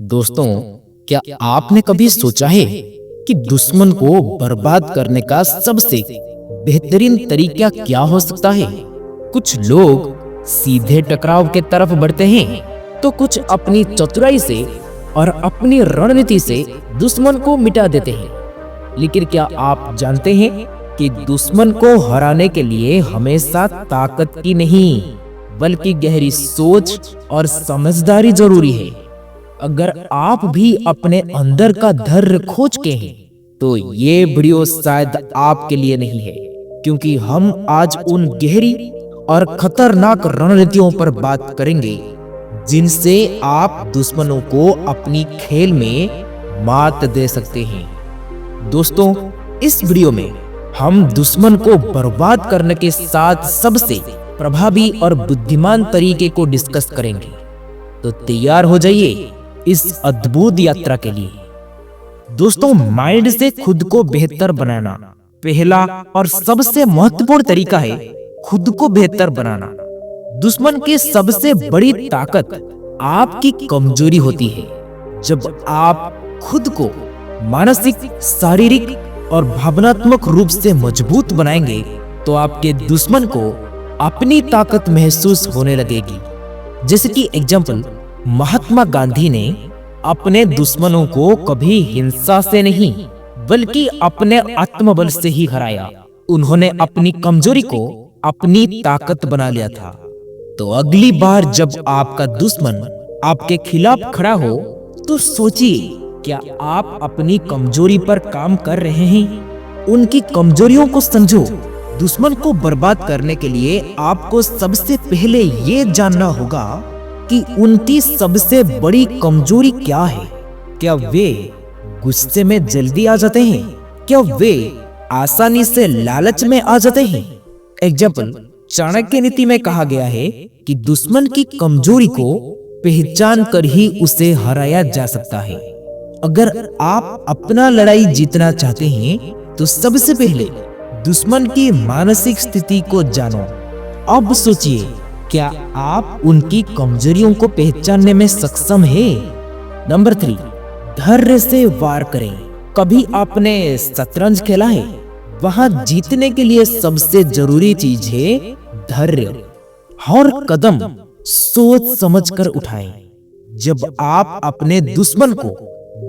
दोस्तों, क्या आपने कभी सोचा है कि दुश्मन को बर्बाद करने का सबसे बेहतरीन तरीका क्या हो सकता है? कुछ लोग सीधे टकराव के तरफ बढ़ते हैं, तो कुछ अपनी चतुराई से और अपनी रणनीति से दुश्मन को मिटा देते हैं। लेकिन क्या आप जानते हैं कि दुश्मन को हराने के लिए हमेशा ताकत की नहीं, बल्कि गहरी सोच और समझदारी जरूरी है। अगर आप भी अपने अंदर का धैर्य खोज के हैं, तो ये वीडियो शायद आपके लिए नहीं है, क्योंकि हम आज उन गहरी और खतरनाक रणनीतियों पर बात करेंगे जिनसे आप दुश्मनों को अपनी खेल में मात दे सकते हैं। दोस्तों, इस वीडियो में हम दुश्मन को बर्बाद करने के साथ सबसे प्रभावी और बुद्धिमान तरीके को डिस्कस करेंगे। तो तैयार हो जाइए इस अद्भुत यात्रा के लिए। दोस्तों, माइंड से खुद को बेहतर बनाना पहला और सबसे महत्वपूर्ण तरीका है। खुद को बेहतर बनाना। दुश्मन की सबसे बड़ी ताकत आपकी कमजोरी होती है। जब आप खुद को मानसिक, शारीरिक और भावनात्मक रूप से मजबूत बनाएंगे, तो आपके दुश्मन को अपनी ताकत महसूस होने लगेगी। जैसे कि एग्जाम्पल, महात्मा गांधी ने अपने दुश्मनों को कभी हिंसा से नहीं, बल्कि अपने आत्मबल से ही हराया। उन्होंने अपनी कमजोरी को अपनी ताकत बना लिया था। तो अगली बार जब आपका दुश्मन आपके खिलाफ खड़ा हो, तो सोचिए, क्या आप अपनी कमजोरी पर काम कर रहे हैं? उनकी कमजोरियों को समझो। दुश्मन को बर्बाद करने के लिए आपको सबसे पहले ये जानना होगा कि उनकी सबसे बड़ी कमजोरी क्या है। क्या वे गुस्से में जल्दी आ जाते हैं? क्या वे आसानी से लालच में आ जाते हैं? एग्जाम्पल, चाणक्य नीति में कहा गया है कि दुश्मन की कमजोरी को पहचान कर ही उसे हराया जा सकता है। अगर आप अपना लड़ाई जीतना चाहते हैं, तो सबसे पहले दुश्मन की मानसिक स्थिति को जानो। अब सोचिए, क्या आप उनकी कमजोरियों को पहचानने में सक्षम हैं? नंबर 3, धैर्य से वार करें। कभी आपने शतरंज खेला है? वहां जीतने के लिए सबसे जरूरी चीज है धैर्य। हर कदम सोच समझकर उठाएं। जब आप अपने दुश्मन को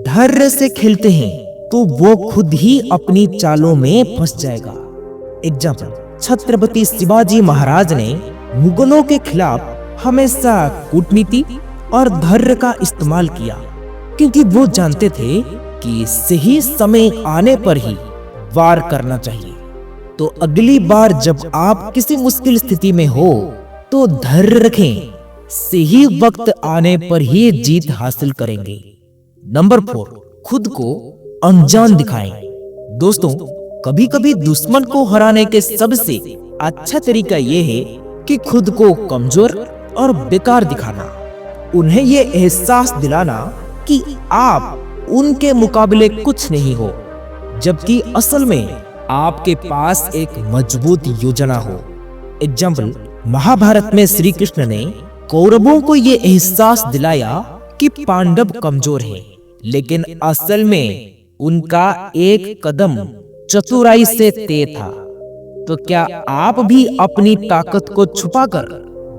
धैर्य से खेलते हैं, तो वो खुद ही अपनी चालों में फंस जाएगा। एग्जाम्पल, छत्रपति शिवाजी महाराज ने मुगलों के खिलाफ हमेशा कूटनीति और धैर्य का इस्तेमाल किया, क्योंकि वो जानते थे कि सही समय आने पर ही वार करना चाहिए। तो अगली बार जब आप किसी मुश्किल स्थिति में हो, तो धैर्य रखें। सही वक्त आने पर ही जीत हासिल करेंगे। नंबर 4, खुद को अनजान दिखाएं। दोस्तों, कभी कभी दुश्मन को हराने के सबसे अच्छा तरीका यह है कि खुद को कमजोर और बेकार दिखाना। उन्हें यह एहसास दिलाना कि आप उनके मुकाबले कुछ नहीं हो, जबकि असल में आपके पास एक मजबूत योजना हो। एग्जाम्पल, महाभारत में श्री कृष्ण ने कौरवों को यह एहसास दिलाया कि पांडव कमजोर हैं, लेकिन असल में उनका एक कदम चतुराई से तेज था। तो क्या आप भी अपनी ताकत को छुपाकर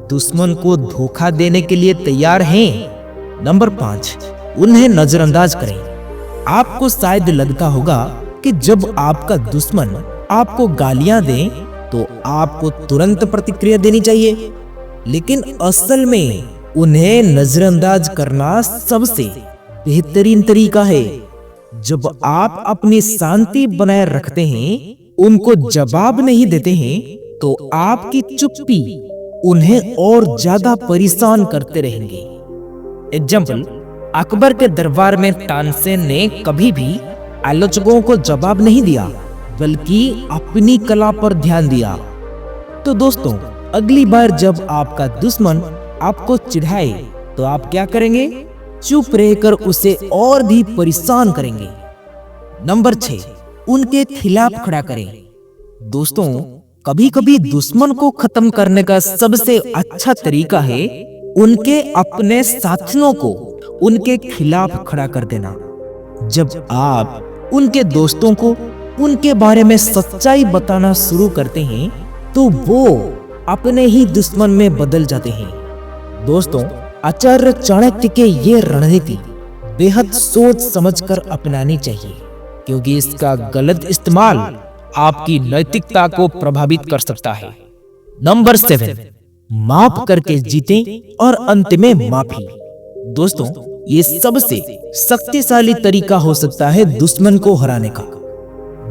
दुश्मन को धोखा देने के लिए तैयार हैं? नंबर 5, उन्हें नजरअंदाज करें। आपको शायद लगता होगा कि जब आपका दुश्मन आपको गालियां दे, तो आपको तुरंत प्रतिक्रिया देनी चाहिए, लेकिन असल में उन्हें नजरअंदाज करना सबसे बेहतरीन तरीका है। जब आप अपनी शांति बनाए रखते हैं, उनको जवाब नहीं देते हैं, तो आपकी चुप्पी उन्हें और ज्यादा परेशान करते रहेंगे। एग्जाम्पल, अकबर के दरबार में तानसेन ने कभी भी आलोचकों को जवाब नहीं दिया, बल्कि अपनी कला पर ध्यान दिया। तो दोस्तों, अगली बार जब आपका दुश्मन आपको चिढ़ाए, तो आप क्या करेंगे? चुप रहकर उसे और भी परेशान करेंगे। नंबर 6, उनके खिलाफ खड़ा करें। दोस्तों, कभी कभी दुश्मन को खत्म करने का सबसे अच्छा तरीका है उनके अपने साथियों को उनके खिलाफ खड़ा कर देना। जब आप उनके दोस्तों को उनके बारे में सच्चाई बताना शुरू करते हैं तो वो अपने ही दुश्मन में बदल जाते हैं। दोस्तों, आचार्य चाणक्य के ये रणनीति बेहद सोच समझकर अपनानी चाहिए, क्योंकि इसका गलत इस्तेमाल आपकी नैतिकता को प्रभावित कर सकता है। नंबर 7, माफ करके जीतें और अंत में माफी। दोस्तों, ये सबसे शक्तिशाली तरीका हो सकता है दुश्मन को हराने का।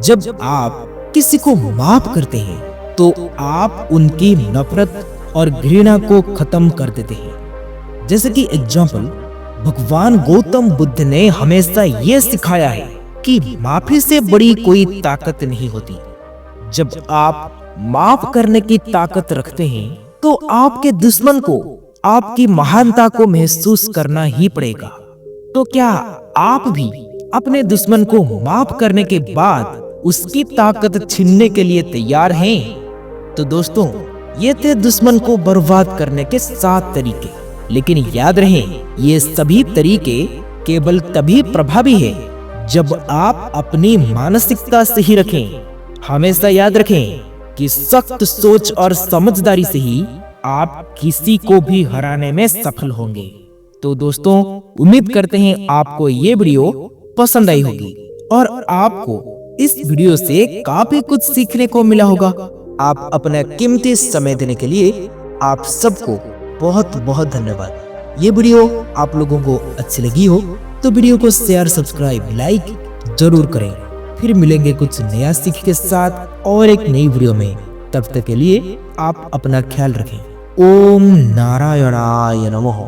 जब आप किसी को माफ करते हैं तो आप उनकी नफरत और घृणा को खत्म कर देते हैं। जैसे कि एग्जाम्पल, भगवान गौतम बुद्ध ने हमेशा ये सिखाया है कि माफी से बड़ी कोई ताकत नहीं होती। जब आप माफ करने की ताकत रखते हैं तो आपके दुश्मन को आपकी महानता को महसूस करना ही पड़ेगा। तो क्या आप भी अपने दुश्मन को माफ करने के बाद उसकी ताकत छीनने के लिए तैयार हैं? तो दोस्तों, ये थे दुश्मन को बर्बाद करने के 7 तरीके। लेकिन याद रहे, ये सभी तरीके केवल तभी प्रभावी है जब आप अपनी मानसिकता सही रखें। हमेशा याद रखें कि सख्त सोच और समझदारी से ही आप किसी को भी हराने में सफल होंगे। तो दोस्तों, उम्मीद करते हैं आपको ये वीडियो पसंद आई होगी और आपको इस वीडियो से काफी कुछ सीखने को मिला होगा। आप अपना कीमती समय देने के लिए आप सबको बहुत बहुत धन्यवाद। ये वीडियो आप लोगों को अच्छी लगी हो तो वीडियो को शेयर, सब्सक्राइब, लाइक जरूर करें। फिर मिलेंगे कुछ नया सीख के साथ और एक नई वीडियो में। तब तक के लिए आप अपना ख्याल रखें। ओम नारायणाय नमः।